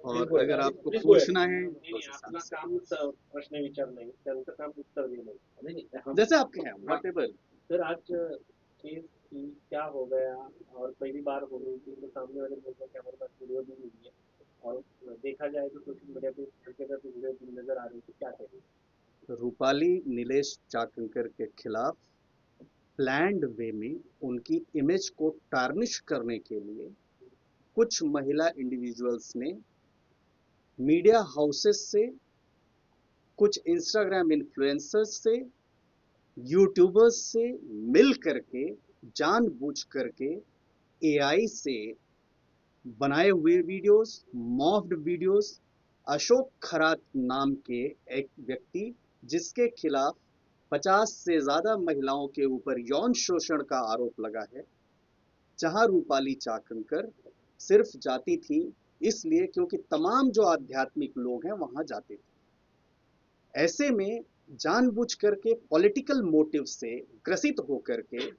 और बिलकुल अगर आपको प्लीज गो अहेड. पूछना है नहीं तो नाही उस हिसाब आपलं से काम प्रश्न विचारणे त्यांचं काम उत्तर देणं. नहीं नहीं हम जैसे आप कहें हाँ वट एवर। सर आज केस की क्या हो गया और पहली बार हो गई थी तो सामने वाले लोगों के हमारे पास वीडियो भी नहीं है और देखा जाए तो सोशल मीडिया पे हर जगह पे वीडियो भी नजर आ रही थी क्या कहेंगे. रूपाली नीलेश चाकंकर के खिलाफ प्लान्ड वे में उनकी इमेज को टार्निश करने के लिए कुछ महिला इंडिविजुअल्स ने मीडिया हाउसेस से, कुछ इंस्टाग्राम इन्फ्लुएंसर्स से, यूट्यूबर्स से मिल करके, जानबूझ करके एआई से बनाए हुए videos, morphed videos, Ashok Kharat नाम के एक व्यक्ति जिसके खिलाफ 50 से ज्यादा महिलाओं के ऊपर यौन शोषण का आरोप लगा है, जहां रूपाली चाकंकर सिर्फ जाती थी इसलिए क्योंकि तमाम जो आध्यात्मिक लोग हैं वहां जाते थे। ऐसे में जानबूझ करके पॉलिटिकल मोटिव से ग्रसित होकर के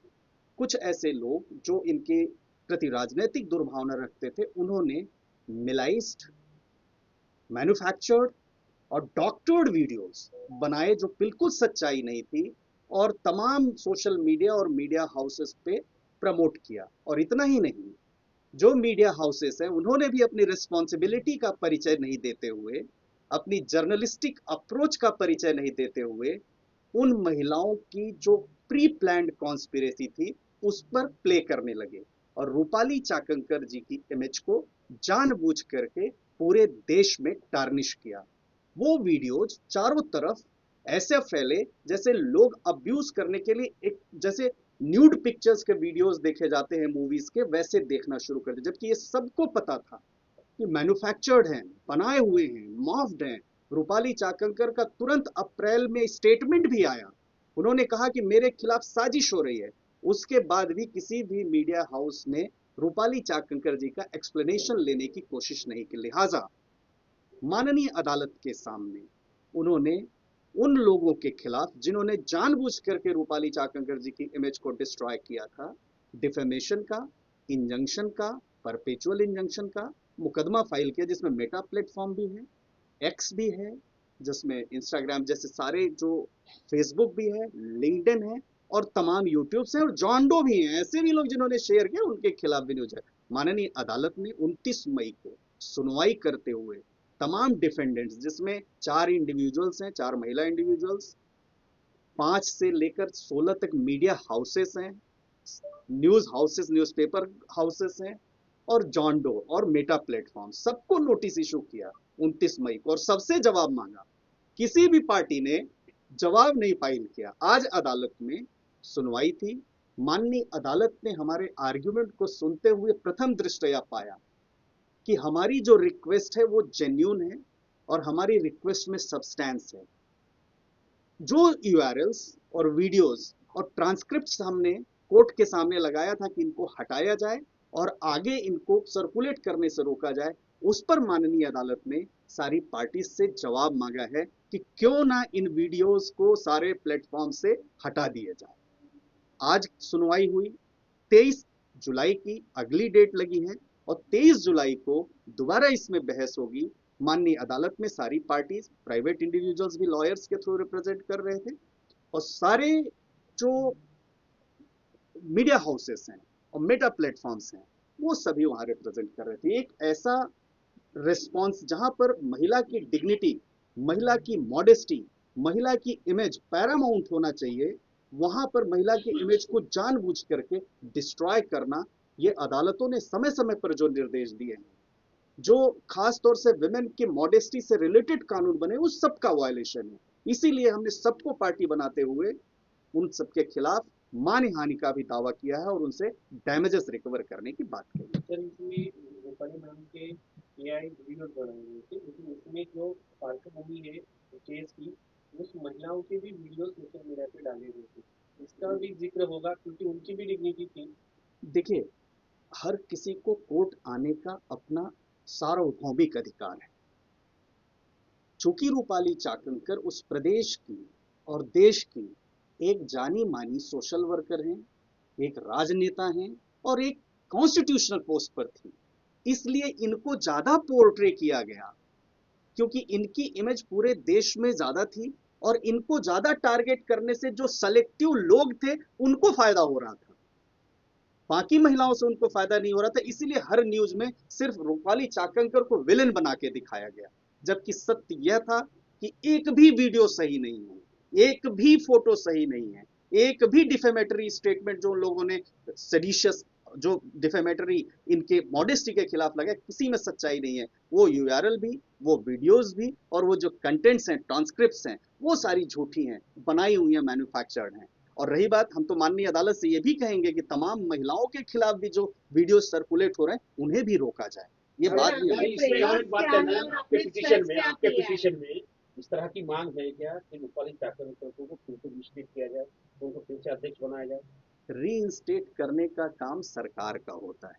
कुछ ऐसे लोग जो इनके प्रति राजनीतिक दुर्भावना रखते थे, उन्होंने मिलाइज्ड, मैन्युफैक्चर्ड और डॉक्टर्ड वीडियोस बनाए जो बिल्कुल सच्चाई नहीं थी और तमाम सोशल मीडिया और मीडिया हाउसेस पे प्रमोट किया। और इतना ही नहीं, जो मीडिया हाउसेस हैं उन्होंने भी अपनी रिस्पॉन्सिबिलिटी का परिचय नहीं देते हुए, अपनी जर्नलिस्टिक अप्रोच का परिचय नहीं देते हुए, उन महिलाओं की जो प्री प्लान्ड कॉन्स्पिरेसी थी उस पर प्ले करने लगे और रूपाली चाकंकर जी की इमेज को जानबूझ करके पूरे देश में टार्निश किया। वो वीडियोज चारों तरफ ऐसे फैले जैसे लोग अब्यूज करने के लिए, एक जैसे न्यूड पिक्चर्स के वीडियोस देखे जाते हैं मूवीज के, वैसे देखना शुरू कर दिया, जबकि ये सबको पता था कि मैन्युफैक्चर्ड हैं, बनाए हुए हैं, मॉफ्ड हैं। रूपाली चाकंकर का तुरंत अप्रैल में स्टेटमेंट भी आया, उन्होंने कहा कि मेरे खिलाफ साजिश हो रही है। उसके बाद भी किसी भी मीडिया हाउस ने रूपाली चाकंकर जी का एक्सप्लेनेशन लेने की कोशिश नहीं की। लिहाजा माननीय अदालत के सामने उन्होंने उन लोगों के खिलाफ जिन्होंने जानबूझ करके रूपाली चाकंकर जी की इमेज को डिस्ट्रॉय किया था, डिफेमेशन का, इंजंक्शन का, परपेचुअल इंजंक्शन का मुकदमा फाइल किया, जिसमें मेटा प्लेटफॉर्म भी है, एक्स भी है, जिसमें इंस्टाग्राम जैसे सारे जो, फेसबुक भी है, लिंक्डइन है और तमाम यूट्यूब से, और जॉन्डो भी हैं, ऐसे भी लोग जिन्होंने शेयर किया उनके खिलाफ भी न्यूज है। माननीय अदालत ने 29 मई को सुनवाई करते हुए तमाम डिफेंडेंट्स, जिसमें 4 इंडिविजुअल्स हैं, 4 महिला इंडिविजुअल्स, 5 से लेकर 16 तक मीडिया हाउसेस हैं, न्यूज हाउसेस, न्यूज़पेपर हाउसेस हैं और जॉन्डो और मेटा प्लेटफॉर्म, सबको नोटिस इशू किया 29 मई को और सबसे जवाब मांगा। किसी भी पार्टी ने जवाब नहीं फाइल किया। आज अदालत में सुनवाई थी, माननीय अदालत ने हमारे आर्ग्यूमेंट को सुनते हुए प्रथम दृष्टया पाया कि हमारी जो रिक्वेस्ट है वो जेन्यून है और हमारी रिक्वेस्ट में सब्सटेंस है। जो यूआरएल्स और वीडियोस और ट्रांसक्रिप्ट्स हमने कोर्ट के सामने लगाया था कि इनको हटाया जाए और आगे इनको सर्कुलेट करने से रोका जाए, उस पर माननीय अदालत ने सारी पार्टी से जवाब मांगा है कि क्यों ना इन वीडियोस को सारे प्लेटफॉर्म से हटा दिया जाए। आज सुनवाई हुई, 23 जुलाई की अगली डेट लगी है और 23 जुलाई को दोबारा इसमें बहस होगी। माननीय अदालत में सारी पार्टीज, प्राइवेट इंडिविजुअल्स भी लॉयर्स के थ्रू रिप्रेजेंट कर रहे थे और सारे जो मीडिया हाउसेस हैं और मेटा प्लेटफॉर्म्स हैं वो सभी वहां रिप्रेजेंट कर रहे थे। एक ऐसा रिस्पॉन्स जहां पर महिला की डिग्निटी, महिला की मॉडेस्टी, महिला की इमेज पैरामाउंट होना चाहिए, वहां पर महिला की इमेज को जानबूझ करके डिस्ट्रॉय करना, ये अदालतों ने समय समय पर जो निर्देश दिए हैं, जो खास तौर से विमेन की मॉडेस्टी से रिलेटेड कानून बने, उस सब का वायलेशन है। इसीलिए हमने सबको पार्टी बनाते हुए उन सबके खिलाफ मानहानि का भी दावा किया है और उनसे डैमेजेस रिकवर करने की बात कही। सर इसमें रूपाली मैम के एआई वीडियोस बनाए हुए थे लेकिन उसमें जो पार्श्वभूमि है केस की उस महिलाओं के भी वीडियोस सोशल मीडिया पे डाले हुए थे. इसका भी जिक्र होगा क्योंकि उनकी भी डिग्निटी थी. देखिए, हर किसी को कोर्ट आने का अपना सार्वभौमिक अधिकार है। चूंकि रूपाली चाकंकर उस प्रदेश की और देश की एक जानी मानी सोशल वर्कर हैं, एक राजनेता हैं और एक कॉन्स्टिट्यूशनल पोस्ट पर थी, इसलिए इनको ज्यादा पोर्ट्रे किया गया, क्योंकि इनकी इमेज पूरे देश में ज्यादा थी और इनको ज्यादा टारगेट करने से जो सेलेक्टिव लोग थे उनको फायदा हो रहा था, बाकी महिलाओं से उनको फायदा नहीं हो रहा था। इसीलिए हर न्यूज में सिर्फ रूपाली चाकंकर को विलेन बना के दिखाया गया, जबकि सत्य यह था कि एक भी वीडियो सही नहीं है, एक भी फोटो सही नहीं है, एक भी डिफेमेटरी स्टेटमेंट जो लोगों ने सेडिशियस, जो डिफेमेटरी इनके मॉडेस्टी के खिलाफ लगा, किसी में सच्चाई नहीं है। वो यूआरएल भी, वो वीडियोस भी, और वो जो कंटेंट्स हैं, ट्रांसक्रिप्ट्स हैं, वो सारी झूठी हैं, बनाई हुई हैं, मैन्युफैक्चर्ड हैं। और रही बात, हम तो माननीय अदालत से ये भी कहेंगे कि तमाम महिलाओं के खिलाफ भी जो वीडियो सर्कुलेट हो रहे हैं उन्हें भी रोका जाए, ये बात भी भाई, इसमें और एक बात करना है, आपके पिटीशन में इस तरह की मांग है क्या कि रूपाली चाकंकर को फिर से रिस्टेट किया जाए, उनको फिर से अध्यक्ष बनाया जाए? रीइंस्टेट करने का काम सरकार का होता है,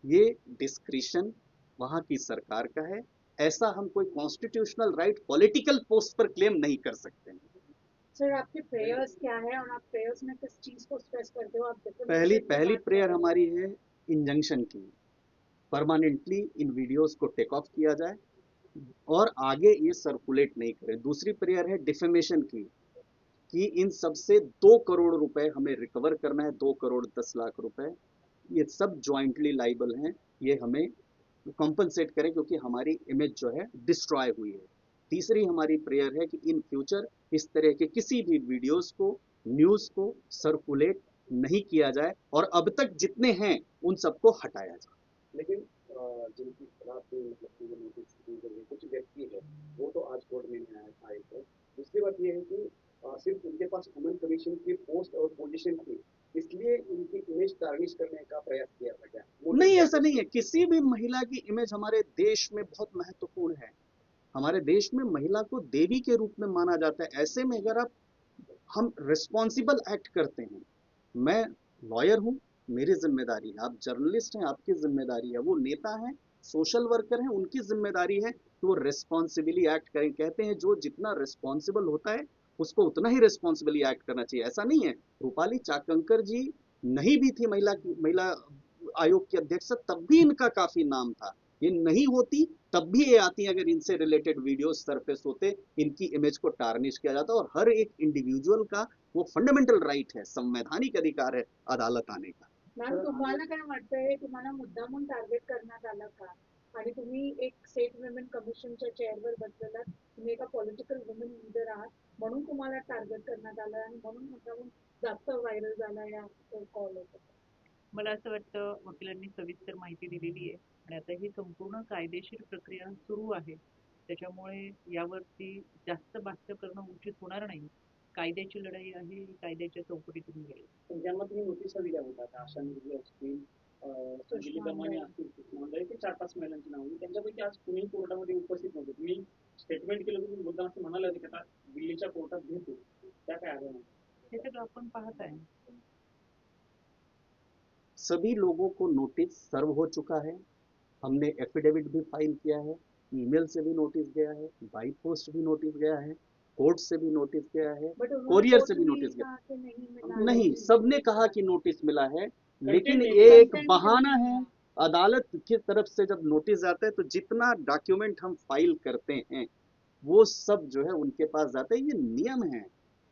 ये डिस्क्रिशन वहां की सरकार का है। ऐसा हम कोई कॉन्स्टिट्यूशनल राइट पॉलिटिकल पोस्ट पर क्लेम नहीं कर सकते हैं। सर, आपके प्रेयर्स क्या है और आप प्रेयर्स में किस चीज को स्ट्रेस करते हो? आप पहली प्रेयर हमारी है इंजंक्शन की, परमानेंटली इन वीडियोस को टेक ऑफ किया जाए और आगे ये सर्कुलेट नहीं करे। दूसरी प्रेयर है डिफेमेशन की, कि इन सब से 2 करोड़ रुपए हमें रिकवर करना है, 2 करोड़ 10 लाख रुपए, ये सब ज्वाइंटली लाइबल हैं, ये हमें कॉम्पनसेट करें क्योंकि हमारी इमेज जो है डिस्ट्रॉय हुई है। तीसरी हमारी प्रेयर है कि इन फ्यूचर इस तरह के किसी भी वीडियोस को, न्यूज को सर्कुलेट नहीं किया जाए और अब तक जितने हैं उन सबको हटाया जाए। लेकिन जिनके खिलाफ मतलब कि ये नोटिस दी गई है, कुछ व्यक्ति है वो तो आज कोर्ट में नहीं आए थे। दूसरी बात ये है कि सिर्फ उनके पास वुमेन कमीशन की पोस्ट और पोजीशन थी, इसलिए उनकी इमेज टार्निश करने का प्रयास किया था क्या? नहीं, ऐसा नहीं है। किसी भी महिला की इमेज हमारे देश में बहुत महत्वपूर्ण है। हमारे देश में महिला को देवी के रूप में माना जाता है। ऐसे में अगर हम रिस्पॉन्सिबल एक्ट करते हैं, मैं लॉयर हूं, मेरी जिम्मेदारी है, आप जर्नलिस्ट हैं, आपकी जिम्मेदारी है, वो नेता हैं, सोशल वर्कर हैं, उनकी जिम्मेदारी है कि वो रिस्पॉन्सिबली एक्ट करें। कहते हैं जो जितना रिस्पॉन्सिबल होता है उसको उतना ही रिस्पॉन्सिबली एक्ट करना चाहिए। ऐसा नहीं है, रूपाली चाकंकर जी नहीं भी थी महिला आयोग की अध्यक्ष, तब भी इनका काफी नाम था। ये नहीं होती तब भी ये आती, अगर इनसे रिलेटेड वीडियोस सरफेस होते, इनकी इमेज को टार्निश किया जाता। और हर एक इंडिविजुअल का वो फंडामेंटल राइट है, संवैधानिक अधिकार है अदालत आने का। मॅम, तुम्हाला काय वाटतंय, तुम्हाला मुद्दामून टार्गेट करण्यात आलं का? आणि तुम्ही एक स्टेट वुमेन कमिशनच्या चेअरवर बसलेलात, तुम्ही एका पॉलिटिकल वुमेन लीडर आहात, म्हणून तुम्हाला टार्गेट करण्यात आलं आणि म्हणून मुद्दामून जास्त व्हायरल झाला या कॉल होता? मला असं वाटतं वकिलांनी सविस्तर माहिती दिलेली आहे आणि आता ही संपूर्ण कायदेशीर प्रक्रिया सुरू आहे, त्याच्यामुळे यावरती जास्त भाष्य करणं उचित होणार नाही। कायद्याची लढाई आहे, ही कायद्याच्या चौकटीतून लढाई। ज्यांना तुम्ही नोटिसा दिल्या होत्या, आशा निर्भय असतील, संजली दमाने असतील, सुषमा, ते 4-5 महिलांची नाव होती, त्यांच्यापैकी आज कुणीही कोर्टामध्ये उपस्थित नव्हते। तुम्ही स्टेटमेंट केलं की मुद्दाम असं म्हणाले होते की आता दिल्लीच्या कोर्टात भेटू, त्या काय आल्या नाही? हे सगळं आपण पाहत आहे। सभी लोगों को नोटिस सर्व हो चुका है, हमने एफिडेविट भी फाइल किया है, ईमेल से भी नोटिस गया है, बाई पोस्ट भी नोटिस गया है, कोर्ट से भी नोटिस गया है, कोरियर से भी नोटिस गया। नहीं, सबने कहा कि नोटिस मिला है, लेकिन ये एक बहाना है। अदालत की तरफ से जब नोटिस जाता है तो जितना डॉक्यूमेंट हम फाइल करते हैं वो सब जो है उनके पास जाता है। ये नियम है,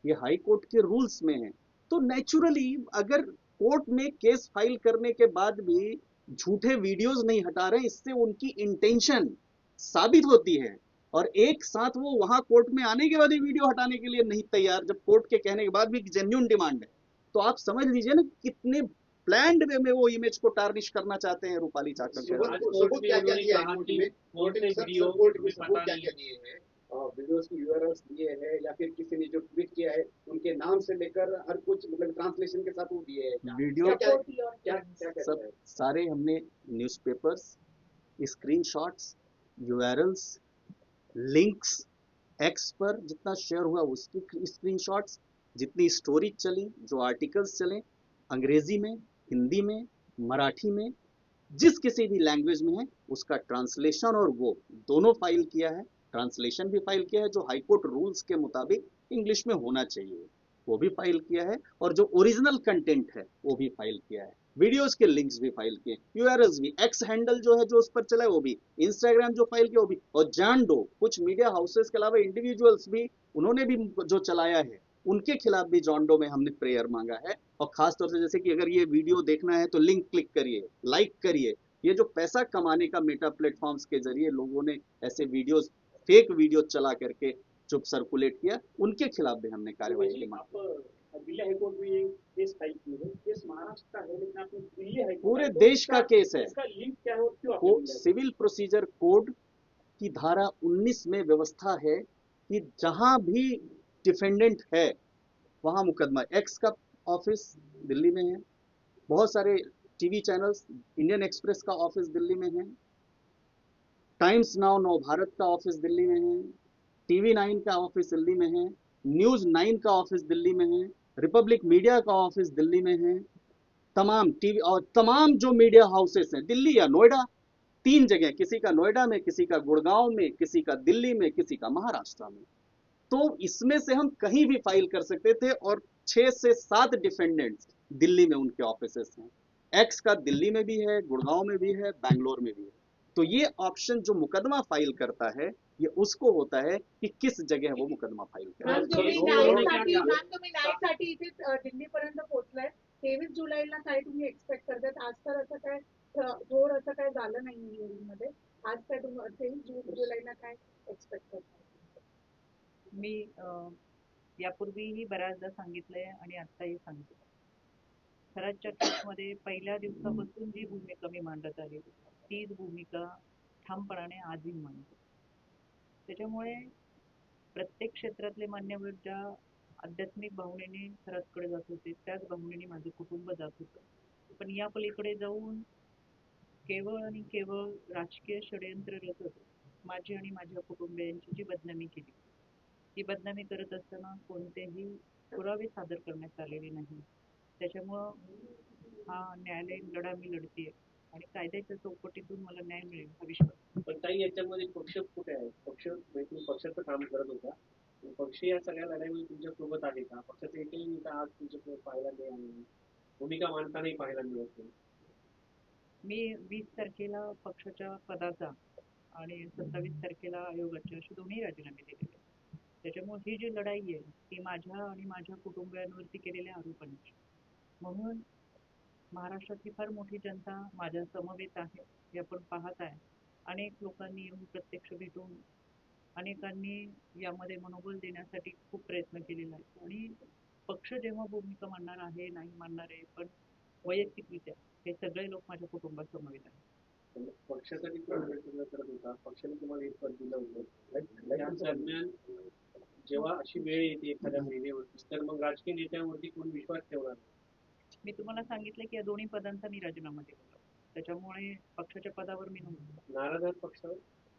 ये हाई कोर्ट के रूल्स में है। तो नेचुरली अगर कोर्ट में केस फाइल करने के बाद भी झूठे वीडियोस नहीं हटा रहे, इससे उनकी इंटेंशन साबित होती है। और एक साथ वो वहां कोर्ट में आने के बाद ही वीडियो हटाने के लिए नहीं तैयार, जब कोर्ट के कहने के बाद भी जेन्युइन डिमांड है, तो आप समझ लीजिए ना कितने प्लान्ड वे में वो इमेज को टार्निश करना चाहते हैं रूपाली चाकंकर। वीडियोस की यूआरएल्स दिए हैं या फिर किसी ने जो ट्वीट किया है उनके नाम से लेकर हर कुछ मतलब ट्रांसलेशन के साथ वो दिए हैं वीडियो क्या सब सारे हमने newspapers, screenshots, URLs, links, x पर जितना शेयर हुआ उसकी स्क्रीनशॉट्स, जितनी स्टोरी चली, जो आर्टिकल्स चले अंग्रेजी में, हिंदी में, मराठी में, जिस किसी भी लैंग्वेज में है उसका ट्रांसलेशन और वो दोनों फाइल किया है। ट्रांसलेशन भी फाइल किया है जो हाईकोर्ट रूल्स के मुताबिक इंग्लिश में होना चाहिए, वो भी फाइल किया है, और जो ओरिजिनल कंटेंट है वो भी फाइल किया है। वीडियोस के लिंक्स भी फाइल किए, यूआरएल्स भी, एक्स हैंडल जो है जो उस पर चला है वो भी, इंस्टाग्राम जो फाइल किया वो भी, और जान दो कुछ मीडिया हाउसेस के अलावा इंडिविजुअल्स भी उन्होंने भी जो चलाया है उनके खिलाफ भी जॉन डो में हमने प्रेयर मांगा है। और खासतौर से जैसे कि अगर ये वीडियो देखना है तो लिंक क्लिक करिए, लाइक करिए। ये जो पैसा कमाने का मेटा प्लेटफॉर्म्स के जरिए लोगों ने ऐसे वीडियोस, फेक वीडियो चला करके जो सर्कुलेट किया, उनके खिलाफ भी हमने कार्रवाई की मांग की। दिल्ली हाईकोर्ट में ये केस फाइल की है, केस महाराष्ट्र का है लेकिन आपने दिल्ली हाईकोर्ट पूरे देश का केस है। इसका लिंक क्या है और क्यों आपने लिया है? सिविल प्रोसीजर कोड की धारा 19 में व्यवस्था है कि जहां भी डिफेंडेंट है वहां मुकदमा। एक्स का ऑफिस दिल्ली में है, बहुत सारे टीवी चैनल्स, इंडियन एक्सप्रेस का ऑफिस दिल्ली में है, टाइम्स नाउ नव भारत का ऑफिस दिल्ली में है, टीवी 9 का ऑफिस दिल्ली में है, न्यूज 9 का ऑफिस दिल्ली में है, रिपब्लिक मीडिया का ऑफिस दिल्ली में है, तमाम टीवी और तमाम जो मीडिया हाउसेस हैं दिल्ली या नोएडा, 3 जगह, किसी का नोएडा में, किसी का गुड़गांव में, किसी का दिल्ली में, किसी का महाराष्ट्र में। तो इसमें से हम कहीं भी फाइल कर सकते थे और 6 से 7 डिफेंडेंट्स दिल्ली में उनके ऑफिसेस हैं। एक्स का दिल्ली में भी है, गुड़गांव में भी है, बैंगलोर में भी है। तो ये ऑप्शन जो मुकदमा फाइल करता है ये उसको होता है कि किस जगह वो मुकदमा फाइल मॅम करता तुम्ही दोन- न्यायासाठी दोन- मॅम तुम्ही न्यायासाठी इथे दिल्लीपर्यंत पोहोचलाय. 23 जुलैला काय तुम्ही एक्सपेक्ट करतायत? आज तर असं काय जोर असं काय झालं नाही हिअरिंग मध्ये. आज काय तुम्ही 23 जुलैला काय एक्सपेक्ट करताय? मी यापूर्वीही बऱ्याचदा सांगितलंय आणि आत्ताही सांगते. स्वराजच्या केसमध्ये पहिल्या दिवसापासून जी भूमिका मी मांडत आली तीच भूमिका ठामपणाने आजही मांडते. त्याच्यामुळे प्रत्येक क्षेत्रातले मान्यवर ज्या आध्यात्मिक भावनेने स्वराजकडे जात होते त्याच भावनेने माझं कुटुंब जात होतं. पण या पलीकडे जाऊन केवळ आणि केवळ राजकीय षडयंत्र रचत माझी आणि माझ्या कुटुंबियांची जी बदनामी केली, ही बदनामी करत असताना कोणतेही पुरावे सादर करण्यात आलेले नाही. त्याच्यामुळं हा न्यायालयीन लढा मी लढतीये आणि कायद्याच्या चौकटीतून मला न्याय मिळेल हा विश्वास. पण ताई याच्यामध्ये पक्ष कुठे आहे? पक्ष म्हणजे तुम्ही पक्षाचं काम करत होता, पक्ष या सगळ्या लढाईमध्ये तुमच्या सोबत आहे का? पक्षाचं एकही नेता आज तुमच्याकडे पाहायला नाही, भूमिका मांडतानाही पाहायला मिळत नाही. मी 20 तारखेला पक्षाच्या पदाचा आणि 27 तारखेला आयोगाचे असे दोन्ही राजीनामे दिलेले. त्याच्यामुळे ही जी लढाई आहे ती माझ्या आणि माझ्या कुटुंबियांवरती केलेल्या आरोपांची. म्हणून महाराष्ट्रातली फार मोठी जनता माझ्या समवेत आहे हे आपण पाहत आहे. अनेक लोकांनी येऊन प्रत्यक्ष भेटून अनेकांनी यामध्ये मनोबल देण्यासाठी खूप प्रयत्न केलेला आहे. आणि पक्ष जेव्हा भूमिका मांडणार आहे नाही मांडणार आहे पण वैयक्तिकरित्या हे सगळे लोक माझ्या कुटुंबासमवेत आहेत. पक्षासाठी प्रयत्न करत होता, पक्षाने तुम्हाला एक पद दिलं होतं. त्या दरम्यान जेव्हा अशी वेळ येते एखाद्या महिन्यावरती तर मग राजकीय नेत्यांवरती कोण विश्वास ठेवणार? मी तुम्हाला सांगितलं की या दोन्ही पदांचा मी राजीनामा दिलेला. त्याच्यामुळे पक्षाच्या पदावर मी नव्हतो. नाराज आहात पक्षावर?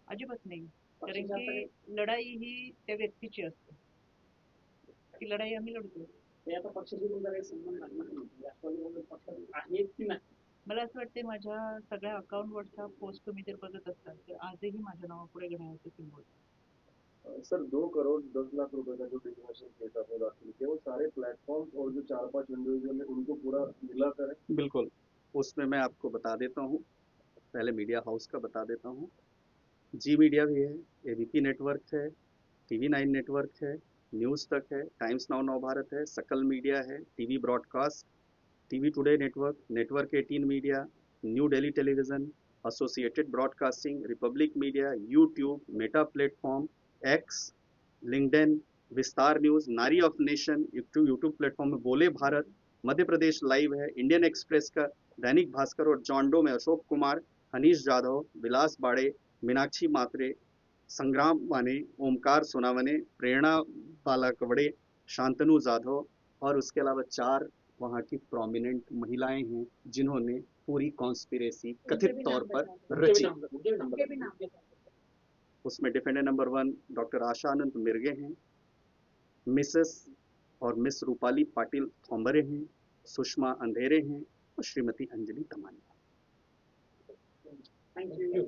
अजिबात नाही. कारण की लढाई ही त्या व्यक्तीची असते, ती लढाई आम्ही लढतो. ते आता पक्षाशी तुमचा काही संबंध नाही, राष्ट्रवादी पक्षात आहेत की नाही? मला असं वाटते माझ्या सगळ्या अकाउंटवरच्या पोस्ट तुम्ही जर बघत असाल तर आजही माझ्या नावापुढे घड्याळाचं सिंबल. सर 2 करोड़ 10 लाख रुपए का जो डिफॉर्मेशन केस आपने दाखिल किया वो सारे प्लेटफॉर्म और जो 4-5 इंडिविजुअल है उनको पूरा मिलाकर है? बिल्कुल, उसमें मैं आपको बता देता हूँ, पहले मीडिया हाउस का बता देता हूँ। जी मीडिया भी है, एबीपी नेटवर्क है, टीवी 9 नेटवर्क है, न्यूज़ तक है, टाइम्स नाउ नव भारत है, सकल मीडिया है, TV broadcast, TV today network, network 18 media, new Delhi television, associated broadcasting, Republic media, YouTube, Meta platform, x, LinkedIn, विस्तार न्यूज़, नारी ऑफ नेशन, यूट्यूब प्लेटफॉर्म में बोले भारत, मध्य प्रदेश लाइव है, इंडियन एक्सप्रेस का, दैनिक भास्कर और जॉन्डो में अशोक कुमार, हनीश जाधव, विलास बाड़े, मीनाक्षी मात्रे, संग्राम माने, ओमकार सोनावने, प्रेरणा बालाकवड़े, शांतनु जाधव और उसके अलावा 4 वहाँ की प्रोमिनेंट महिलाएं हैं जिन्होंने पूरी कॉन्स्पिरेसी कथित तौर पर रची। उनके भी नाम बता दो. उसमें डिफेंडेंट नंबर 1 डॉक्टर आशा अनंत मिर्गे हैं, मिसेस और मिस रूपाली पाटिल थोम्बरे हैं, सुषमा अंधेरे हैं और श्रीमती अंजलि तमानी। थँक्यू.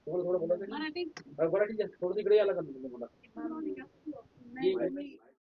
थोडं बोला. मराठी बरं ठीक आहे, थोडं तिकडे यायला का तुम्ही बोला. नाही तुम्ही